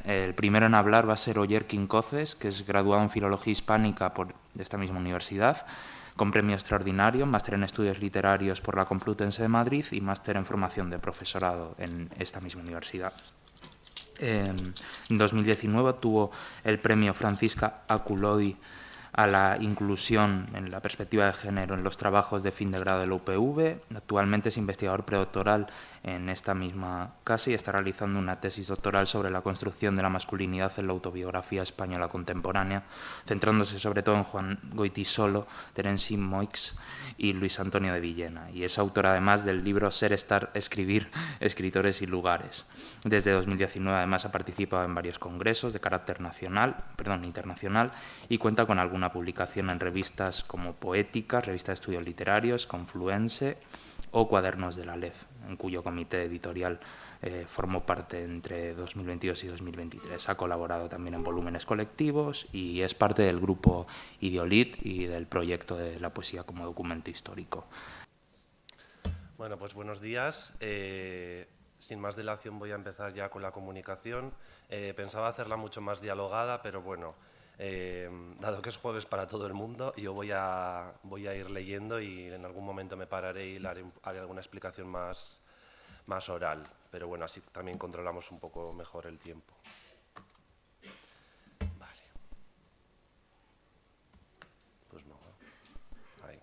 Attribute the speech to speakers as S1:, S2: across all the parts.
S1: El primero en hablar va a ser Oyer Quincoces, que es graduado en Filología Hispánica de esta misma universidad, con premio extraordinario, máster en Estudios Literarios por la Complutense de Madrid y máster en Formación de Profesorado en esta misma universidad. En 2019 tuvo el premio Francisca Aculodi a la inclusión en la perspectiva de género en los trabajos de fin de grado de la UPV. Actualmente es investigador predoctoral en esta misma casa y está realizando una tesis doctoral sobre la construcción de la masculinidad en la autobiografía española contemporánea, centrándose sobre todo en Juan Goytisolo, Terenci Moix y Luis Antonio de Villena. Y es autor además del libro Ser, Estar, Escribir, Escritores y Lugares. Desde 2019 además ha participado en varios congresos de carácter internacional y cuenta con alguna publicación en revistas como Poética, Revista de Estudios Literarios, Confluense o Cuadernos de la LEF, en cuyo comité editorial formó parte entre 2022 y 2023. Ha colaborado también en volúmenes colectivos y es parte del grupo Idiolit y del proyecto de la poesía como documento histórico.
S2: Bueno, pues buenos días. Sin más dilación voy a empezar ya con la comunicación. Pensaba hacerla mucho más dialogada, pero bueno, dado que es jueves para todo el mundo, yo voy a ir leyendo y en algún momento me pararé y haré alguna explicación más oral. Pero bueno, así también controlamos un poco mejor el tiempo. Vale. Pues no. Ahí.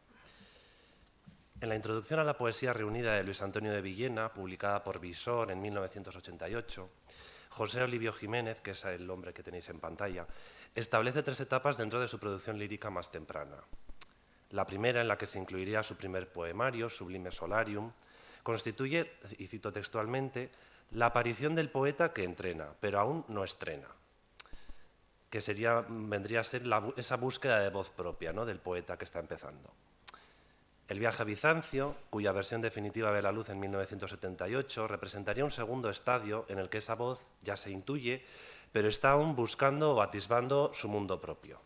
S2: En la introducción a la poesía reunida de Luis Antonio de Villena, publicada por Visor en 1988, José Olivio Jiménez, que es el hombre que tenéis en pantalla, establece 3 etapas dentro de su producción lírica más temprana. La primera, en la que se incluiría su primer poemario, Sublime Solarium, constituye, y cito textualmente, la aparición del poeta que entrena, pero aún no estrena, que vendría a ser esa búsqueda de voz propia, ¿no?, del poeta que está empezando. El viaje a Bizancio, cuya versión definitiva ve la luz en 1978, representaría un segundo estadio en el que esa voz ya se intuye, pero está aún buscando o atisbando su mundo propio.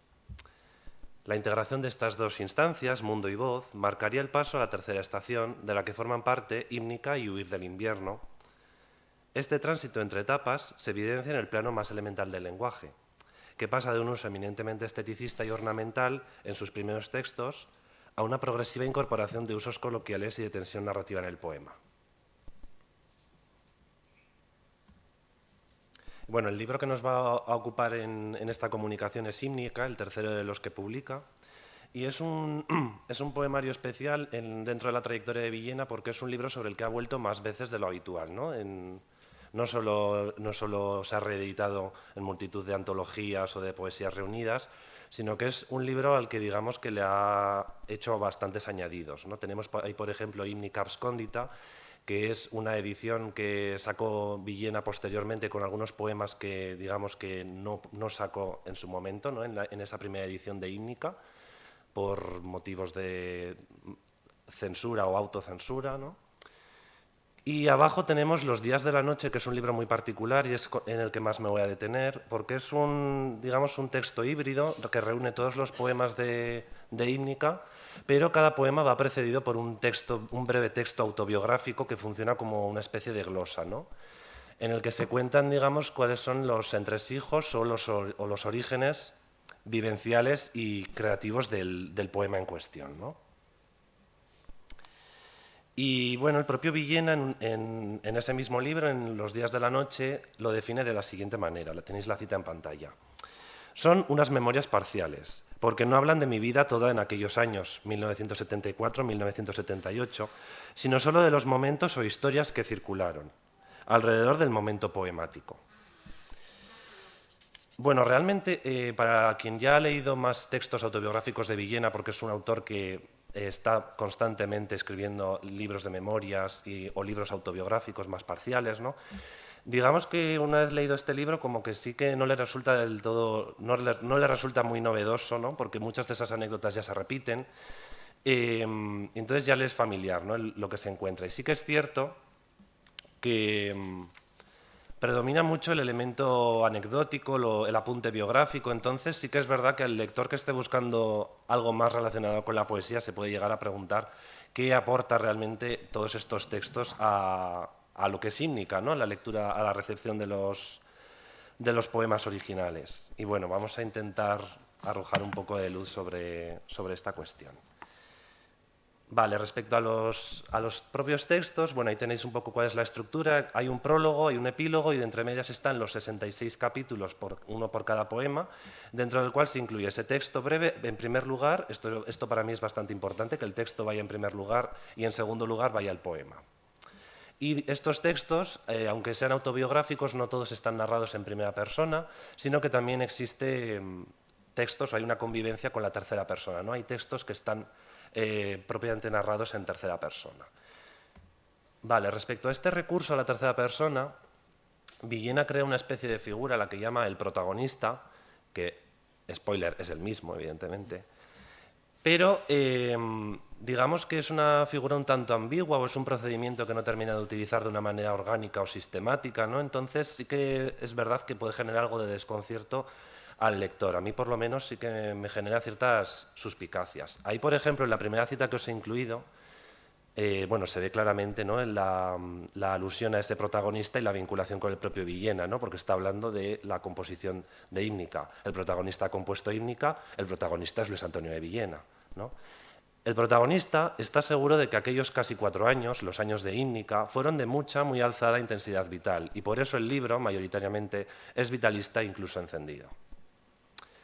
S2: La integración de estas 2 instancias, mundo y voz, marcaría el paso a la tercera estación, de la que forman parte Hímnica y Huir del invierno. Este tránsito entre etapas se evidencia en el plano más elemental del lenguaje, que pasa de un uso eminentemente esteticista y ornamental en sus primeros textos a una progresiva incorporación de usos coloquiales y de tensión narrativa en el poema. Bueno, el libro que nos va a ocupar en esta comunicación es Hímnica, el tercero de los que publica, y es un poemario especial dentro de la trayectoria de Villena porque es un libro sobre el que ha vuelto más veces de lo habitual, ¿no? No solo se ha reeditado en multitud de antologías o de poesías reunidas, sino que es un libro al que digamos que le ha hecho bastantes añadidos, ¿no? Tenemos ahí, por ejemplo, Hímnica Abscondita, que es una edición que sacó Villena posteriormente con algunos poemas que digamos que no sacó en su momento, ¿no?, en esa primera edición de Hímnica, por motivos de censura o autocensura, ¿no? Y abajo tenemos Los días de la noche, que es un libro muy particular y es en el que más me voy a detener, porque es un texto híbrido que reúne todos los poemas de Hímnica, pero cada poema va precedido por un breve texto autobiográfico que funciona como una especie de glosa, ¿no?, en el que se cuentan, digamos, cuáles son los entresijos o los orígenes vivenciales y creativos del poema en cuestión, ¿no? Y bueno, el propio Villena en ese mismo libro, en Los días de la noche, lo define de la siguiente manera, tenéis la cita en pantalla. Son unas memorias parciales, porque no hablan de mi vida toda en aquellos años, 1974-1978, sino solo de los momentos o historias que circularon, alrededor del momento poemático. Bueno, realmente, para quien ya ha leído más textos autobiográficos de Villena, porque es un autor que está constantemente escribiendo libros de memorias o libros autobiográficos más parciales, ¿no? Digamos que una vez leído este libro, como que sí que no le resulta del todo, no le resulta muy novedoso, ¿no?, porque muchas de esas anécdotas ya se repiten, entonces ya le es familiar, ¿no?, lo que se encuentra. Y sí que es cierto que predomina mucho el elemento anecdótico, el apunte biográfico, entonces sí que es verdad que el lector que esté buscando algo más relacionado con la poesía se puede llegar a preguntar qué aporta realmente todos estos textos a lo que es Hímnica, ¿no?, a la lectura, a la recepción de los de los poemas originales. Y bueno, vamos a intentar arrojar un poco de luz sobre esta cuestión. Vale, respecto a los propios textos, bueno, ahí tenéis un poco cuál es la estructura. Hay un prólogo, hay un epílogo y de entre medias están los 66 capítulos, uno por cada poema, dentro del cual se incluye ese texto breve. En primer lugar, esto para mí es bastante importante, que el texto vaya en primer lugar y en segundo lugar vaya el poema. Y estos textos, aunque sean autobiográficos, no todos están narrados en primera persona, sino que también existe textos, hay una convivencia con la tercera persona, ¿no? Hay textos que están propiamente narrados en tercera persona. Vale, respecto a este recurso a la tercera persona, Villena crea una especie de figura a la que llama el protagonista, que, spoiler, es el mismo, evidentemente, pero digamos que es una figura un tanto ambigua o es un procedimiento que no termina de utilizar de una manera orgánica o sistemática, ¿no? Entonces sí que es verdad que puede generar algo de desconcierto al lector. A mí, por lo menos, sí que me genera ciertas suspicacias. Ahí, por ejemplo, en la primera cita que os he incluido, bueno, se ve claramente, ¿no?, en la alusión a ese protagonista y la vinculación con el propio Villena, ¿no?, porque está hablando de la composición de Hímnica. El protagonista ha compuesto Hímnica, el protagonista es Luis Antonio de Villena, ¿no? El protagonista está seguro de que aquellos casi 4 años, los años de Hímnica, fueron de mucha, muy alzada intensidad vital, y por eso el libro, mayoritariamente, es vitalista e incluso encendido.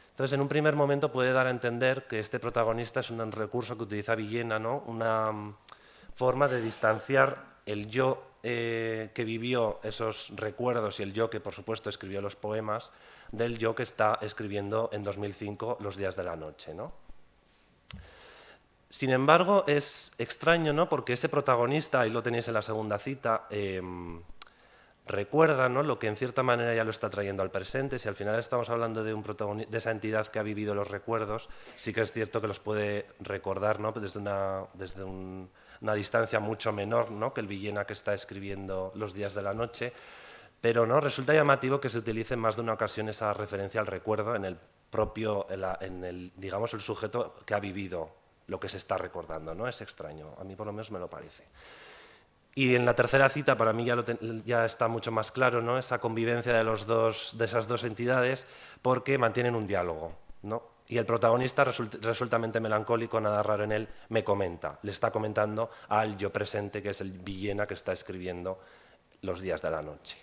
S2: Entonces, en un primer momento puede dar a entender que este protagonista es un recurso que utiliza Villena, ¿no?, una forma de distanciar el yo que vivió esos recuerdos y el yo que, por supuesto, escribió los poemas, del yo que está escribiendo en 2005 Los días de la noche, ¿no? Sin embargo, es extraño, ¿no?, porque ese protagonista, ahí lo tenéis en la segunda cita, recuerda, ¿no?, lo que en cierta manera ya lo está trayendo al presente. Si al final estamos hablando de esa entidad que ha vivido los recuerdos, sí que es cierto que los puede recordar, ¿no?, desde una distancia mucho menor, ¿no?, que el Villena que está escribiendo Los días de la noche, pero no resulta llamativo que se utilice en más de una ocasión esa referencia al recuerdo en el propio, digamos, el sujeto que ha vivido lo que se está recordando, ¿no? Es extraño, a mí por lo menos me lo parece. Y en la tercera cita, para mí ya está mucho más claro, ¿no?, esa convivencia de esas dos entidades, porque mantienen un diálogo, ¿no? Y el protagonista, resueltamente melancólico, nada raro en él, me comenta, le está comentando al yo presente, que es el Villena que está escribiendo Los días de la noche.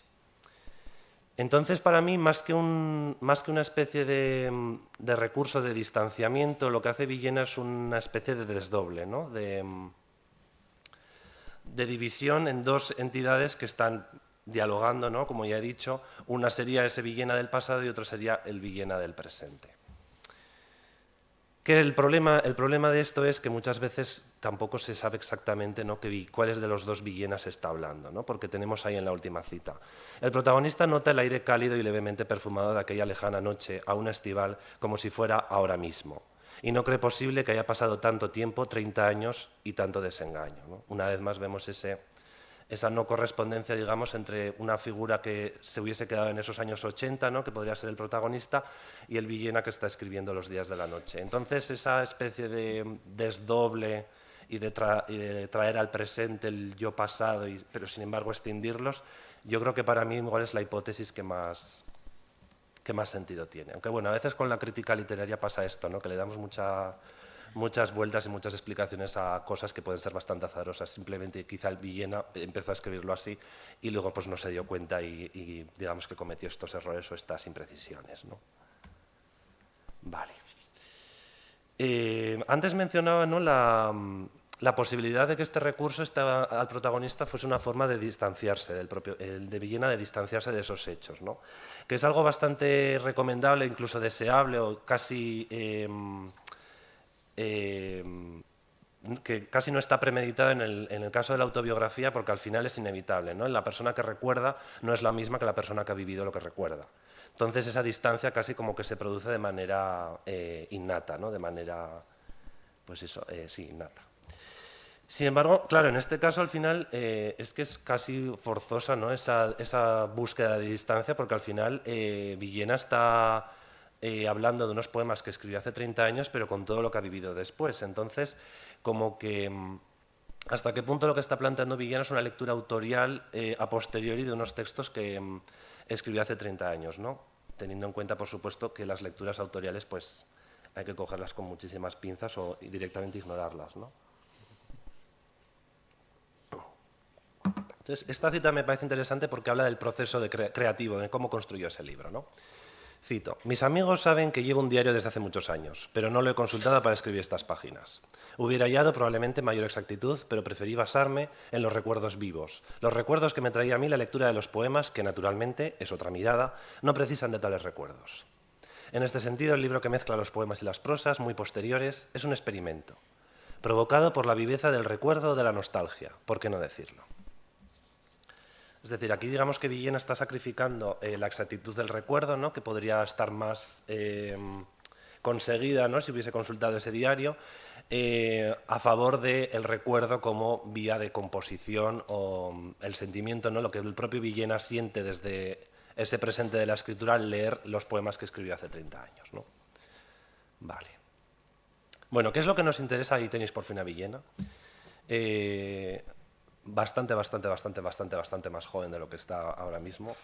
S2: Entonces, para mí, más que una especie de recurso de distanciamiento, lo que hace Villena es una especie de desdoble, ¿no?, de división en dos entidades que están dialogando, ¿no?, como ya he dicho. Una sería ese Villena del pasado y otro sería el Villena del presente. Que el problema de esto es que muchas veces tampoco se sabe exactamente, ¿no?, cuáles de los dos Villenas se está hablando, ¿no?, porque tenemos ahí en la última cita. El protagonista nota el aire cálido y levemente perfumado de aquella lejana noche, aún estival, como si fuera ahora mismo. Y no cree posible que haya pasado tanto tiempo, 30 años y tanto desengaño, ¿no? Una vez más vemos esa no correspondencia, digamos, entre una figura que se hubiese quedado en esos años 80, ¿no?, que podría ser el protagonista, y el Villena que está escribiendo Los días de la noche. Entonces, esa especie de desdoble y de traer al presente el yo pasado, pero sin embargo extinguirlos, yo creo que para mí igual es la hipótesis que más sentido tiene. Aunque bueno, a veces con la crítica literaria pasa esto, ¿no?, que le damos muchas vueltas y muchas explicaciones a cosas que pueden ser bastante azarosas. Simplemente quizá el Villena empezó a escribirlo así y luego pues no se dio cuenta y digamos que cometió estos errores o estas imprecisiones, ¿no? Vale. Antes mencionaba, ¿no?, la posibilidad de que este recurso al protagonista fuese una forma de distanciarse de Villena, de distanciarse de esos hechos, ¿no?, que es algo bastante recomendable, incluso deseable o casi que casi no está premeditado en el caso de la autobiografía, porque al final es inevitable, ¿no? La persona que recuerda no es la misma que la persona que ha vivido lo que recuerda. Entonces esa distancia casi como que se produce de manera innata, ¿no?, de manera, pues eso, sí, innata. Sin embargo, claro, en este caso al final es que es casi forzosa, ¿no?, esa búsqueda de distancia, porque al final Villena está hablando de unos poemas que escribió hace 30 años, pero con todo lo que ha vivido después. Entonces, como que hasta qué punto lo que está planteando Villena es una lectura autorial a posteriori de unos textos que escribió hace 30 años, ¿no? Teniendo en cuenta, por supuesto, que las lecturas autoriales pues, hay que cogerlas con muchísimas pinzas o directamente ignorarlas, ¿no? Entonces, esta cita me parece interesante porque habla del proceso creativo, de cómo construyó ese libro, ¿no? Cito: mis amigos saben que llevo un diario desde hace muchos años, pero no lo he consultado para escribir estas páginas. Hubiera hallado probablemente mayor exactitud, pero preferí basarme en los recuerdos vivos, los recuerdos que me traía a mí la lectura de los poemas, que naturalmente, es otra mirada, no precisan de tales recuerdos. En este sentido, el libro que mezcla los poemas y las prosas, muy posteriores, es un experimento, provocado por la viveza del recuerdo o de la nostalgia, ¿por qué no decirlo? Es decir, aquí digamos que Villena está sacrificando la exactitud del recuerdo, ¿no? Que podría estar más conseguida, ¿no? Si hubiese consultado ese diario, a favor del recuerdo como vía de composición o el sentimiento, ¿no? Lo que el propio Villena siente desde ese presente de la escritura al leer los poemas que escribió hace 30 años, ¿no? Vale. Bueno, ¿qué es lo que nos interesa? Ahí tenéis por fin a Villena. Bastante más joven de lo que está ahora mismo.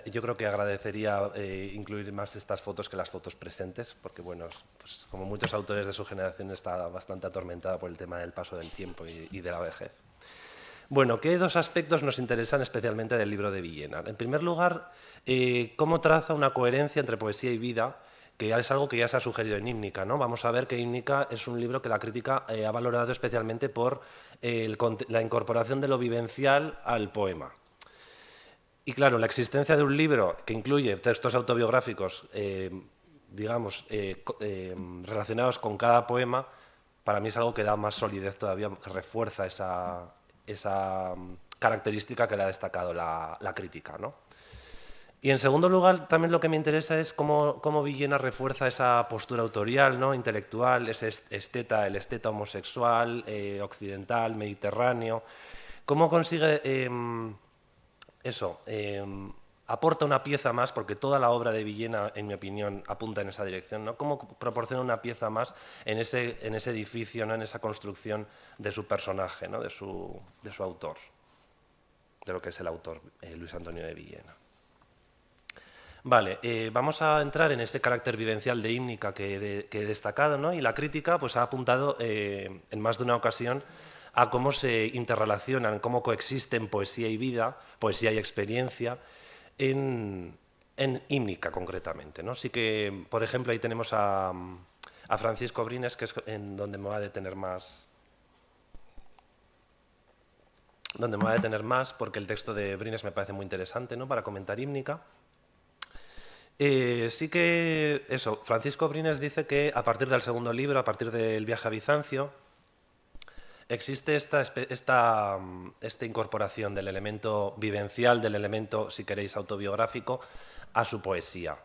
S2: Yo creo que agradecería incluir más estas fotos que las fotos presentes, porque, bueno, pues, como muchos autores de su generación, está bastante atormentada por el tema del paso del tiempo y de la vejez. Bueno, ¿qué dos aspectos nos interesan especialmente del libro de Villena? En primer lugar, cómo traza una coherencia entre poesía y vida, que es algo que ya se ha sugerido en Ímnica, ¿no? Vamos a ver que Ímnica es un libro que la crítica ha valorado especialmente por la incorporación de lo vivencial al poema. Y claro, la existencia de un libro que incluye textos autobiográficos, relacionados con cada poema, para mí es algo que da más solidez todavía, que refuerza esa característica que le ha destacado la crítica, ¿no? Y en segundo lugar, también lo que me interesa es cómo Villena refuerza esa postura autorial, ¿no? Intelectual, ese el esteta homosexual, occidental, mediterráneo. Cómo consigue aporta una pieza más, porque toda la obra de Villena, en mi opinión, apunta en esa dirección, ¿no? Cómo proporciona una pieza más en ese edificio, ¿no? En esa construcción de su personaje, ¿no? de su autor, de lo que es el autor, Luis Antonio de Villena. Vale, vamos a entrar en ese carácter vivencial de Ímnica que he destacado, ¿no? Y la crítica pues, ha apuntado en más de una ocasión a cómo se interrelacionan, cómo coexisten poesía y vida, poesía y experiencia, en Ímnica concretamente, ¿no? Sí que, por ejemplo, ahí tenemos a Francisco Brines, que es en donde me voy a detener más. Porque el texto de Brines me parece muy interesante, ¿no? Para comentar Ímnica. Sí que eso, Francisco Brines dice que a partir del segundo libro, a partir del viaje a Bizancio, existe esta incorporación del elemento vivencial, del elemento, si queréis, autobiográfico, a su poesía.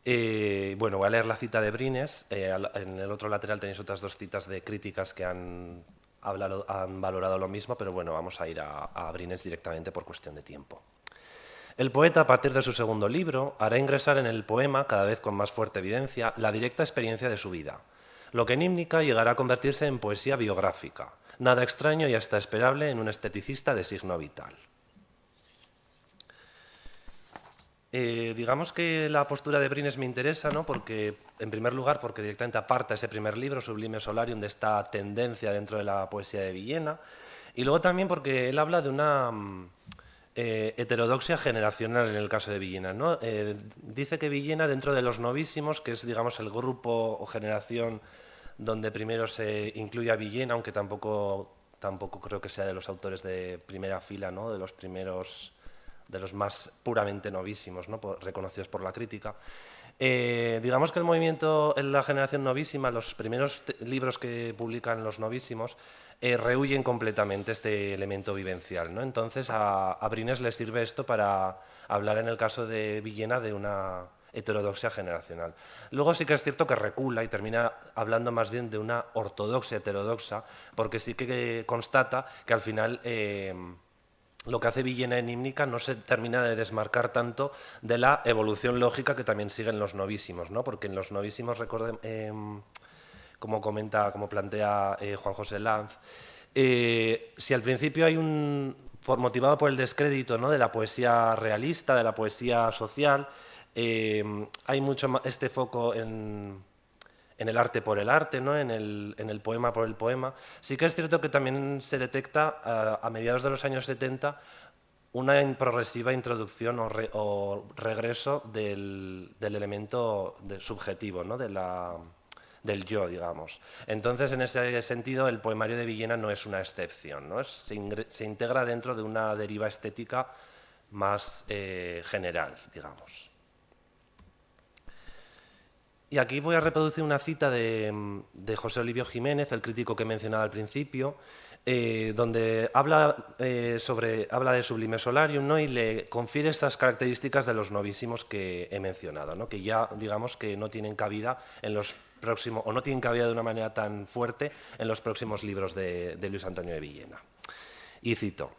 S2: Bueno, voy a leer la cita de Brines. En el otro lateral tenéis otras dos citas de críticas que han valorado lo mismo, pero bueno, vamos a ir a Brines directamente por cuestión de tiempo. El poeta, a partir de su segundo libro, hará ingresar en el poema, cada vez con más fuerte evidencia, la directa experiencia de su vida, lo que en Ímnica llegará a convertirse en poesía biográfica, nada extraño y hasta esperable en un esteticista de signo vital. Digamos que la postura de Brines me interesa, ¿no? Porque, en primer lugar, porque directamente aparta ese primer libro, Sublime Solarium, de esta tendencia dentro de la poesía de Villena, y luego también porque él habla de una heterodoxia generacional en el caso de Villena, ¿no? Dice que Villena, dentro de los novísimos, que es, digamos, el grupo o generación donde primero se incluye a Villena, aunque tampoco creo que sea de los autores de primera fila, ¿no? De los primeros, de los más puramente novísimos, ¿no? Reconocidos por la crítica. Digamos que el movimiento en la generación novísima, los primeros libros que publican los novísimos, rehuyen completamente este elemento vivencial, ¿no? Entonces a Brines le sirve esto para hablar en el caso de Villena de una heterodoxia generacional. Luego sí que es cierto que recula y termina hablando más bien de una ortodoxia heterodoxa, porque sí que constata que al final lo que hace Villena en Ímnica no se termina de desmarcar tanto de la evolución lógica que también siguen los novísimos, ¿no? Porque en los novísimos, como plantea Juan José Lanz, si al principio hay motivado por el descrédito, ¿no?, de la poesía realista, de la poesía social. Hay mucho este foco en el arte por el arte, ¿no?, en el poema por el poema. Sí que es cierto que también se detecta a mediados de los años 70 una progresiva introducción o regreso del elemento subjetivo, ¿no?, del yo, digamos. Entonces, en ese sentido, el poemario de Villena no es una excepción, ¿no? Se integra dentro de una deriva estética más general, digamos. Y aquí voy a reproducir una cita de José Olivio Jiménez, el crítico que mencionaba al principio, donde habla de Sublime Solarium, ¿no?, y le confiere estas características de los novísimos que he mencionado, ¿no?, que ya, digamos, que no tienen cabida en los próximos, o no tienen cabida de una manera tan fuerte en los próximos libros de Luis Antonio de Villena. Y cito: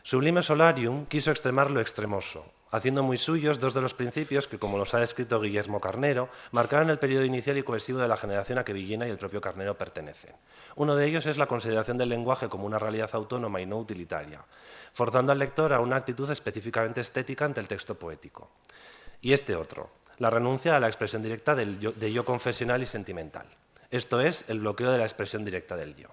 S2: Sublime Solarium quiso extremar lo extremoso, haciendo muy suyos dos de los principios que, como los ha descrito Guillermo Carnero, marcaron el periodo inicial y cohesivo de la generación a que Villena y el propio Carnero pertenecen. Uno de ellos es la consideración del lenguaje como una realidad autónoma y no utilitaria, forzando al lector a una actitud específicamente estética ante el texto poético. Y este otro, la renuncia a la expresión directa de yo confesional y sentimental. Esto es, el bloqueo de la expresión directa del yo.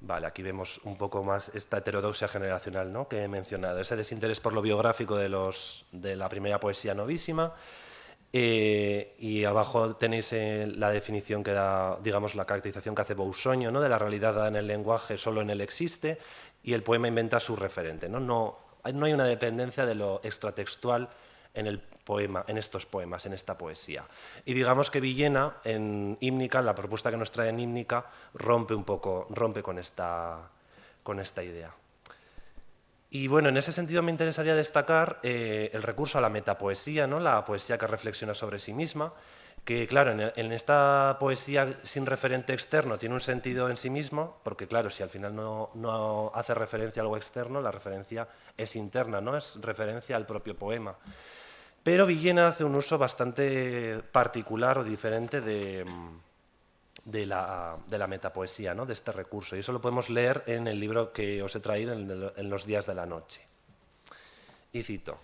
S2: Vale, aquí vemos un poco más esta heterodoxia generacional, ¿no?, que he mencionado, ese desinterés por lo biográfico de la primera poesía novísima, y abajo tenéis la definición que da, digamos, la caracterización que hace Boussoño, ¿no?, de la realidad dada en el lenguaje, solo en él existe, y el poema inventa su referente, ¿no? No hay una dependencia de lo extratextual en el poema, en estos poemas, en esta poesía. Y digamos que Villena, en Hímnica, la propuesta que nos trae en Hímnica, rompe con esta idea. Y bueno, en ese sentido me interesaría destacar el recurso a la metapoesía, ¿no?, la poesía que reflexiona sobre sí misma, que claro, en esta poesía sin referente externo tiene un sentido en sí mismo, porque claro, si al final no hace referencia a algo externo, la referencia es interna, ¿no?, es referencia al propio poema. Pero Villena hace un uso bastante particular o diferente de la metapoesía, ¿no?, de este recurso. Y eso lo podemos leer en el libro que os he traído, en Los días de la noche. Y cito: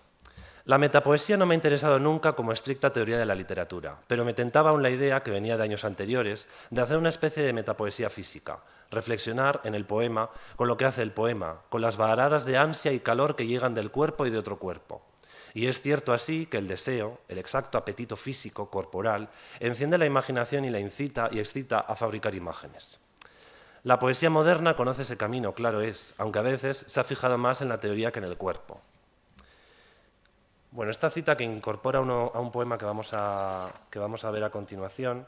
S2: La metapoesía no me ha interesado nunca como estricta teoría de la literatura, pero me tentaba aún la idea, que venía de años anteriores, de hacer una especie de metapoesía física, reflexionar en el poema con lo que hace el poema, con las varadas de ansia y calor que llegan del cuerpo y de otro cuerpo. Y es cierto así que el deseo, el exacto apetito físico, corporal, enciende la imaginación y la incita y excita a fabricar imágenes. La poesía moderna conoce ese camino, claro es, aunque a veces se ha fijado más en la teoría que en el cuerpo. Bueno, esta cita, que incorpora a un poema que vamos a ver a continuación,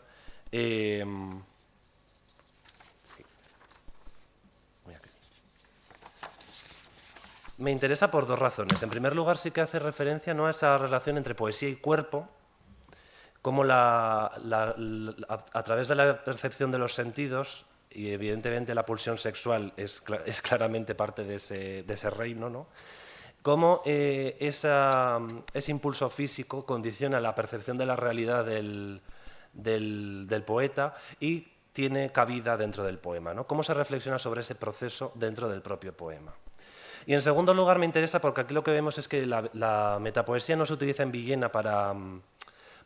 S2: me interesa por dos razones. En primer lugar, sí que hace referencia, ¿no?, a esa relación entre poesía y cuerpo, como a través de la percepción de los sentidos, y evidentemente la pulsión sexual es claramente parte de ese reino, ¿no?, cómo ese impulso físico condiciona la percepción de la realidad del poeta y tiene cabida dentro del poema, ¿no? Cómo se reflexiona sobre ese proceso dentro del propio poema. Y en segundo lugar me interesa porque aquí lo que vemos es que la metapoesía no se utiliza en Villena para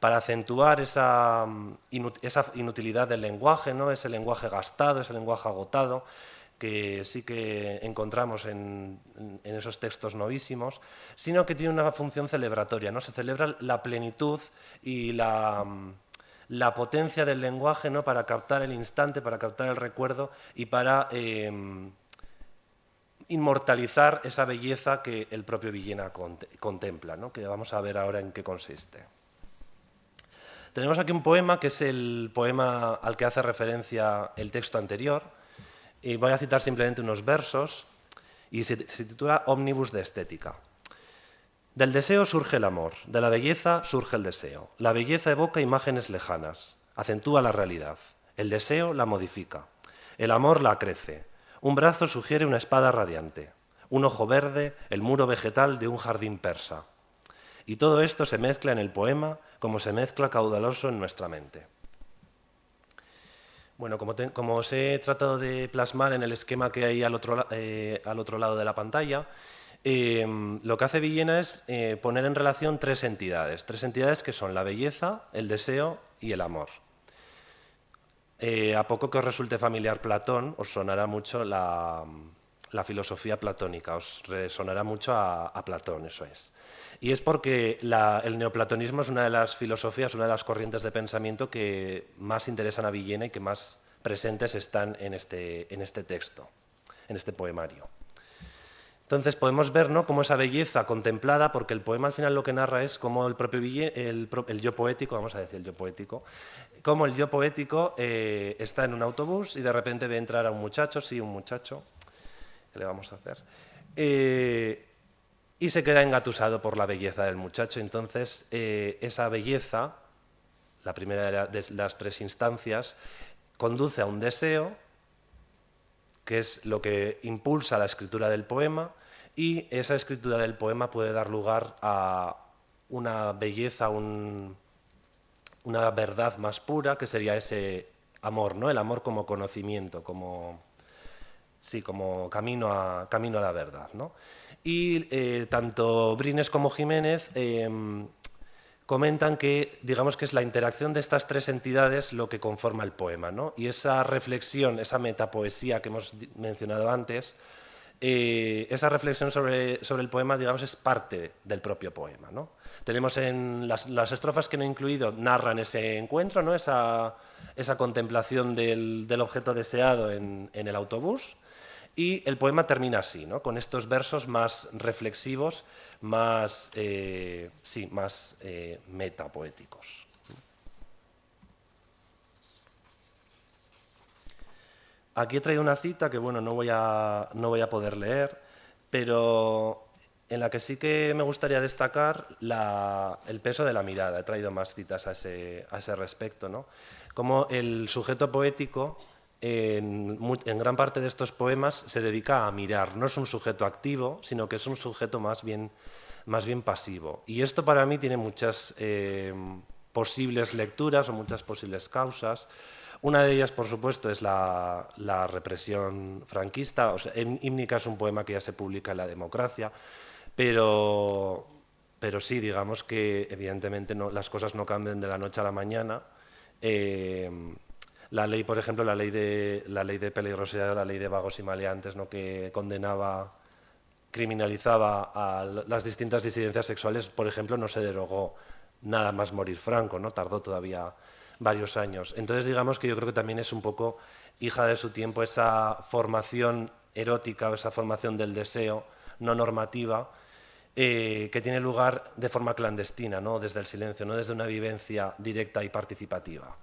S2: acentuar esa inutilidad del lenguaje, ¿no?, ese lenguaje gastado, ese lenguaje agotado, que sí que encontramos en esos textos novísimos, sino que tiene una función celebratoria, ¿no? Se celebra la plenitud y la potencia del lenguaje, ¿no?, para captar el instante, para captar el recuerdo y para inmortalizar esa belleza que el propio Villena contempla, ¿no?, que vamos a ver ahora en qué consiste. Tenemos aquí un poema que es el poema al que hace referencia el texto anterior, y voy a citar simplemente unos versos, y se titula Ómnibus de estética. Del deseo surge el amor, de la belleza surge el deseo. La belleza evoca imágenes lejanas, acentúa la realidad. El deseo la modifica. El amor la acrece. Un brazo sugiere una espada radiante. Un ojo verde, el muro vegetal de un jardín persa. Y todo esto se mezcla en el poema como se mezcla caudaloso en nuestra mente. Bueno, como os he tratado de plasmar en el esquema que hay al otro lado de la pantalla, lo que hace Villena es poner en relación tres entidades que son la belleza, el deseo y el amor. A poco que os resulte familiar Platón, os sonará mucho la filosofía platónica, os resonará mucho a Platón, eso es. Y es porque el neoplatonismo es una de las filosofías, una de las corrientes de pensamiento que más interesan a Villena y que más presentes están en este texto, en este poemario. Entonces podemos ver, ¿no?, cómo esa belleza contemplada, porque el poema al final lo que narra es cómo el propio el yo poético, vamos a decir el yo poético, cómo el yo poético está en un autobús y de repente ve entrar a un muchacho, sí, un muchacho, ¿qué le vamos a hacer? Y se queda engatusado por la belleza del muchacho. Entonces, esa belleza, la primera de las tres instancias, conduce a un deseo, que es lo que impulsa la escritura del poema, y esa escritura del poema puede dar lugar a una belleza, una verdad más pura, que sería ese amor, ¿no? El amor como conocimiento, como camino a la verdad, ¿no? Y tanto Brines como Jiménez comentan que, digamos que es la interacción de estas tres entidades lo que conforma el poema, ¿no? Y esa reflexión, esa metapoesía que hemos mencionado antes, esa reflexión sobre el poema, digamos, es parte del propio poema, ¿no? Tenemos en las estrofas que no he incluido, narran ese encuentro, ¿no?, esa contemplación del objeto deseado en el autobús, y el poema termina así, ¿no?, con estos versos más reflexivos, más metapoéticos. Aquí he traído una cita que, bueno, no voy a poder leer, pero en la que sí que me gustaría destacar el peso de la mirada. He traído más citas a ese respecto, ¿no? Como el sujeto poético, en gran parte de estos poemas, se dedica a mirar. No es un sujeto activo, sino que es un sujeto más bien pasivo. Y esto para mí tiene muchas posibles lecturas o muchas posibles causas. Una de ellas, por supuesto, es la represión franquista. O sea, Hímnica es un poema que ya se publica en La Democracia, pero sí, digamos que evidentemente las cosas no cambian de la noche a la mañana. La ley, por ejemplo, la ley de peligrosidad, la ley de vagos y maleantes, ¿no?, que criminalizaba a las distintas disidencias sexuales, por ejemplo, no se derogó nada más morir Franco, ¿no? Tardó todavía varios años. Entonces, digamos que yo creo que también es un poco hija de su tiempo esa formación erótica o esa formación del deseo no normativa que tiene lugar de forma clandestina, ¿no?, desde el silencio, no desde una vivencia directa y participativa.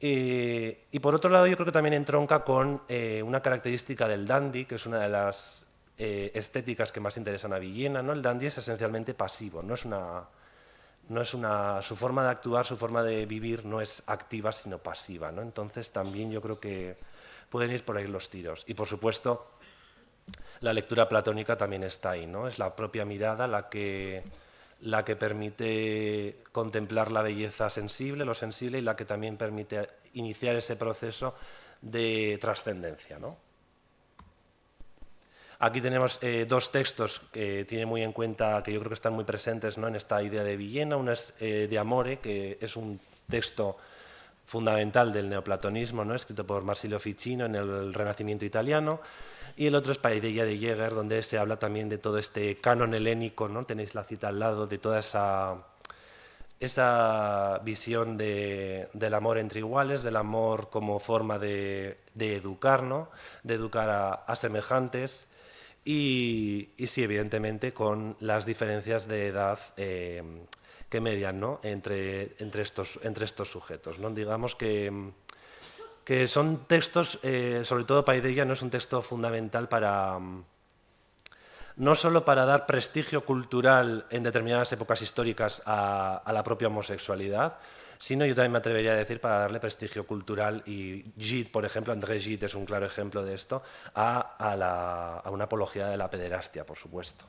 S2: Y por otro lado, yo creo que también entronca con una característica del dandy, que es una de las estéticas que más interesan a Villena, ¿no? El dandy es esencialmente pasivo, su forma de actuar, su forma de vivir no es activa, sino pasiva, ¿no? Entonces también yo creo que pueden ir por ahí los tiros. Y por supuesto, la lectura platónica también está ahí, ¿no? Es la propia mirada la que permite contemplar la belleza sensible, lo sensible, y la que también permite iniciar ese proceso de trascendencia, ¿no? Aquí tenemos dos textos que tiene muy en cuenta, que yo creo que están muy presentes, ¿no?, en esta idea de Villena. Uno es de Amore, que es un texto fundamental del neoplatonismo, ¿no?, escrito por Marsilio Ficino en el Renacimiento italiano, y el otro es Paideia de Jäger, donde se habla también de todo este canon helénico, ¿no? Tenéis la cita al lado, de toda esa visión del amor entre iguales, del amor como forma de educar, ¿no?, de educar a semejantes, y sí, evidentemente, con las diferencias de edad que median, ¿no?, entre estos sujetos, ¿no? Digamos que son textos, sobre todo Paideia, no es un texto fundamental no solo para dar prestigio cultural en determinadas épocas históricas a la propia homosexualidad, sino, yo también me atrevería a decir, para darle prestigio cultural, y Gide, por ejemplo, André Gide es un claro ejemplo de esto, a una apología de la pederastia, por supuesto.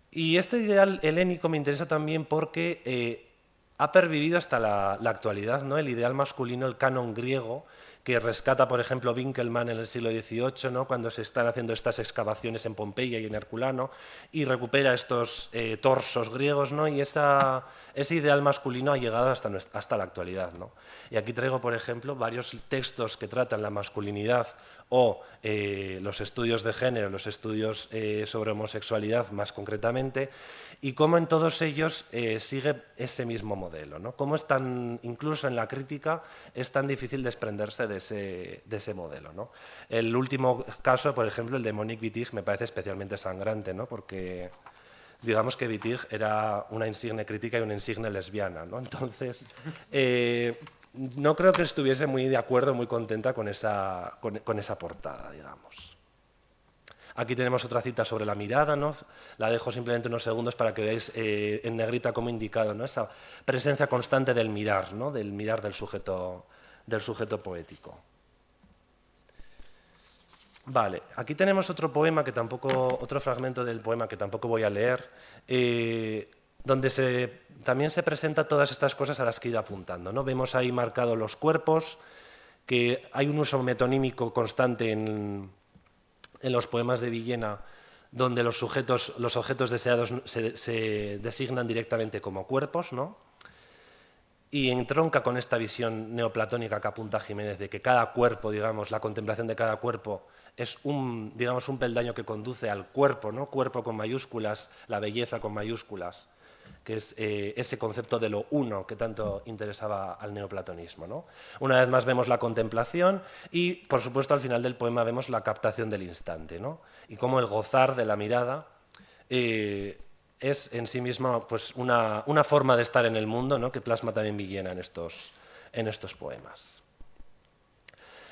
S2: Y este ideal helénico me interesa también porque ha pervivido hasta la actualidad, ¿no? El ideal masculino, el canon griego, que rescata, por ejemplo, Winkelmann en el siglo XVIII, ¿no? Cuando se están haciendo estas excavaciones en Pompeya y en Herculano, y recupera estos torsos griegos, ¿no? Y ese ideal masculino ha llegado hasta la actualidad, ¿no? Y aquí traigo, por ejemplo, varios textos que tratan la masculinidad o los estudios de género, los estudios sobre homosexualidad más concretamente, y cómo en todos ellos sigue ese mismo modelo, ¿no? Cómo es tan, incluso en la crítica, es tan difícil desprenderse de ese modelo, ¿no? El último caso, por ejemplo, el de Monique Wittig, me parece especialmente sangrante, ¿no? Porque digamos que Wittig era una insigne crítica y una insigne lesbiana, ¿no? Entonces, no creo que estuviese muy de acuerdo, muy contenta con esa portada, digamos. Aquí tenemos otra cita sobre la mirada, ¿no? La dejo simplemente unos segundos para que veáis en negrita como indicado, ¿no? Esa presencia constante del mirar, ¿no? Del mirar del sujeto poético. Vale, aquí tenemos otro fragmento del poema que tampoco voy a leer, donde también se presenta todas estas cosas a las que he ido apuntando, ¿no? Vemos ahí marcados los cuerpos, que hay un uso metonímico constante en los poemas de Villena, donde los objetos deseados se designan directamente como cuerpos, ¿no? Y entronca con esta visión neoplatónica que apunta Jiménez de que cada cuerpo, digamos, la contemplación de cada cuerpo es un peldaño que conduce al cuerpo, ¿no? Cuerpo con mayúsculas, la belleza con mayúsculas, que es ese concepto de lo uno que tanto interesaba al neoplatonismo, ¿no? Una vez más vemos la contemplación y, por supuesto, al final del poema vemos la captación del instante, ¿no? Y cómo el gozar de la mirada es en sí misma pues, una forma de estar en el mundo, ¿no? Que plasma también Villena en estos poemas.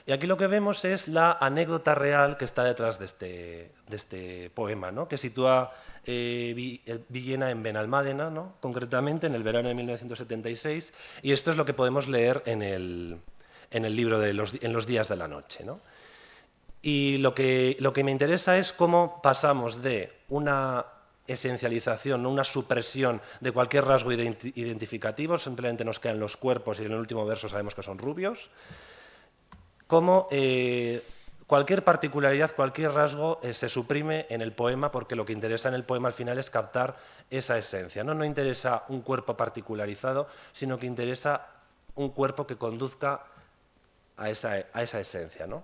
S2: Y aquí lo que vemos es la anécdota real que está detrás de este poema, ¿no? Que sitúa Villena en Benalmádena, ¿no? Concretamente en el verano de 1976, y esto es lo que podemos leer en el libro en los días de la noche, ¿no? Y lo que me interesa es cómo pasamos de una esencialización, ¿no? Una supresión de cualquier rasgo identificativo, simplemente nos quedan los cuerpos y en el último verso sabemos que son rubios, cómo cualquier particularidad, cualquier rasgo se suprime en el poema porque lo que interesa en el poema al final es captar esa esencia, ¿no? No interesa un cuerpo particularizado, sino que interesa un cuerpo que conduzca a esa esencia, ¿no?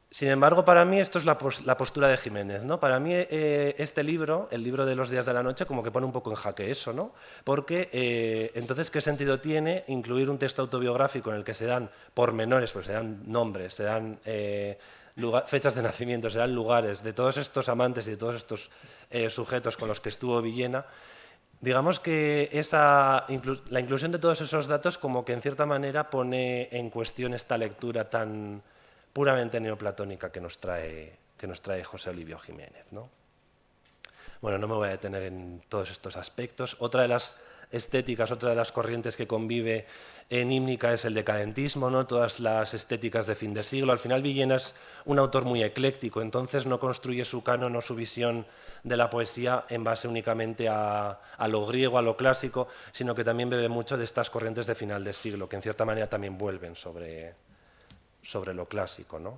S2: Sin embargo, para mí esto es la postura de Jiménez, ¿no? Para mí este libro, el libro de los días de la noche, como que pone un poco en jaque eso, ¿no? Porque entonces, ¿qué sentido tiene incluir un texto autobiográfico en el que se dan pormenores, pues se dan nombres, se dan fechas de nacimiento, se dan lugares de todos estos amantes y de todos estos sujetos con los que estuvo Villena? Digamos que la inclusión de todos esos datos como que en cierta manera pone en cuestión esta lectura tan puramente neoplatónica que nos trae José Olivio Jiménez, ¿no? Bueno, no me voy a detener en todos estos aspectos. Otra de las estéticas, otra de las corrientes que convive en Ímnica es el decadentismo, ¿no? Todas las estéticas de fin de siglo. Al final Villena es un autor muy ecléctico, entonces no construye su canon o su visión de la poesía en base únicamente a lo griego, a lo clásico, sino que también bebe mucho de estas corrientes de final de siglo, que en cierta manera también vuelven sobre lo clásico, ¿no?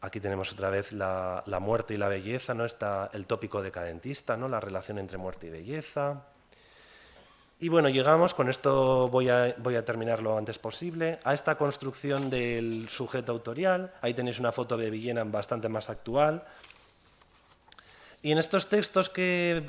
S2: Aquí tenemos otra vez la muerte y la belleza, ¿no? Está el tópico decadentista, ¿no? La relación entre muerte y belleza. Y bueno, llegamos, con esto voy a terminar lo antes posible, a esta construcción del sujeto autorial. Ahí tenéis una foto de Villena bastante más actual. Y en estos textos que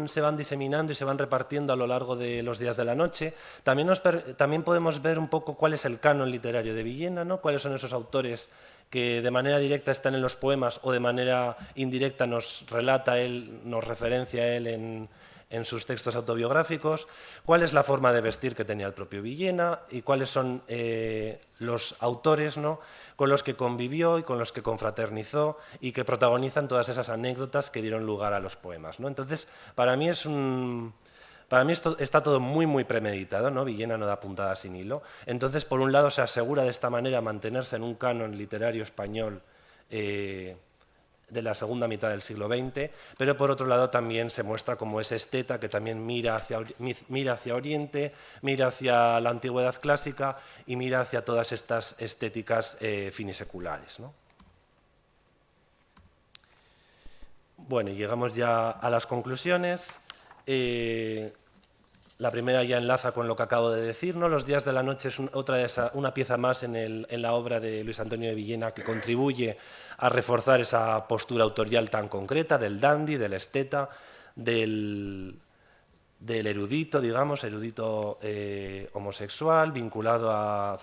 S2: se van diseminando y se van repartiendo a lo largo de los días de la noche, también podemos ver un poco cuál es el canon literario de Villena, ¿no? Cuáles son esos autores que de manera directa están en los poemas o de manera indirecta nos relata él, nos referencia a él en sus textos autobiográficos, cuál es la forma de vestir que tenía el propio Villena y cuáles son los autores, ¿no? Con los que convivió y con los que confraternizó y que protagonizan todas esas anécdotas que dieron lugar a los poemas, ¿no? Entonces, para mí esto está todo muy, muy premeditado, ¿no? Villena no da puntada sin hilo. Entonces, por un lado, se asegura de esta manera mantenerse en un canon literario español de la segunda mitad del siglo XX, pero por otro lado también se muestra como ese esteta que también mira hacia Oriente, mira hacia la antigüedad clásica y mira hacia todas estas estéticas finiseculares, ¿no? Bueno, llegamos ya a las conclusiones. La primera ya enlaza con lo que acabo de decir, ¿no? Los días de la noche es una pieza más en la obra de Luis Antonio de Villena que contribuye a reforzar esa postura autorial tan concreta del dandy, del esteta, del erudito, digamos, erudito homosexual, vinculado a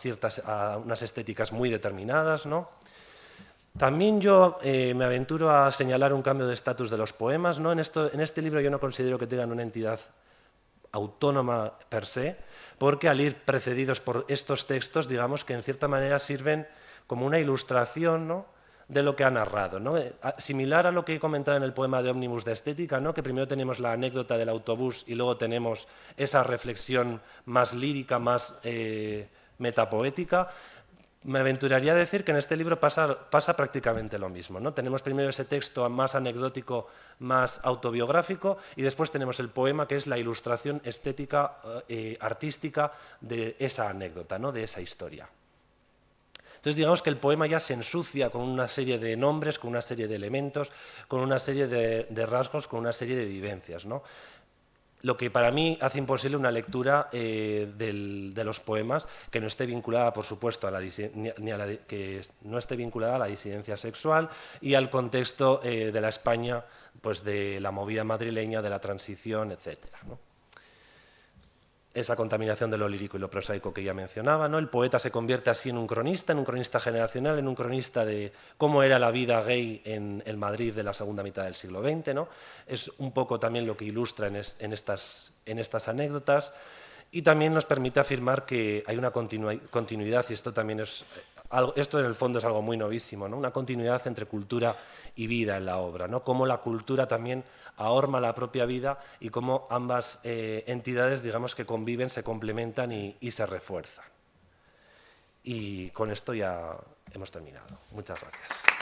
S2: unas estéticas muy determinadas, ¿no? También yo me aventuro a señalar un cambio de estatus de los poemas, ¿no? En este libro yo no considero que tengan una entidad autónoma per se, porque al ir precedidos por estos textos, digamos que en cierta manera sirven como una ilustración, ¿no?, de lo que ha narrado, ¿no? Similar a lo que he comentado en el poema de Ómnibus de Estética, ¿no?, que primero tenemos la anécdota del autobús y luego tenemos esa reflexión más lírica, más metapoética. Me aventuraría a decir que en este libro pasa prácticamente lo mismo, ¿no? Tenemos primero ese texto más anecdótico, más autobiográfico, y después tenemos el poema, que es la ilustración estética, artística de esa anécdota, ¿no?, de esa historia. Entonces, digamos que el poema ya se ensucia con una serie de nombres, con una serie de elementos, con una serie de rasgos, con una serie de vivencias, ¿no? Lo que para mí hace imposible una lectura de los poemas que no esté vinculada, por supuesto, que no esté vinculada a la disidencia sexual y al contexto de la España, pues, de la movida madrileña, de la transición, etcétera, ¿no? Esa contaminación de lo lírico y lo prosaico que ya mencionaba, ¿no? El poeta se convierte así en un cronista generacional, en un cronista de cómo era la vida gay en el Madrid de la segunda mitad del siglo XX, ¿no? Es un poco también lo que ilustra en estas anécdotas, y también nos permite afirmar que hay una continuidad, y esto también esto en el fondo es algo muy novísimo, ¿no? Una continuidad entre cultura y vida en la obra, ¿no? Cómo la cultura también ahorma la propia vida y cómo ambas entidades, digamos, que conviven, se complementan y se refuerzan. Y con esto ya hemos terminado. Muchas gracias.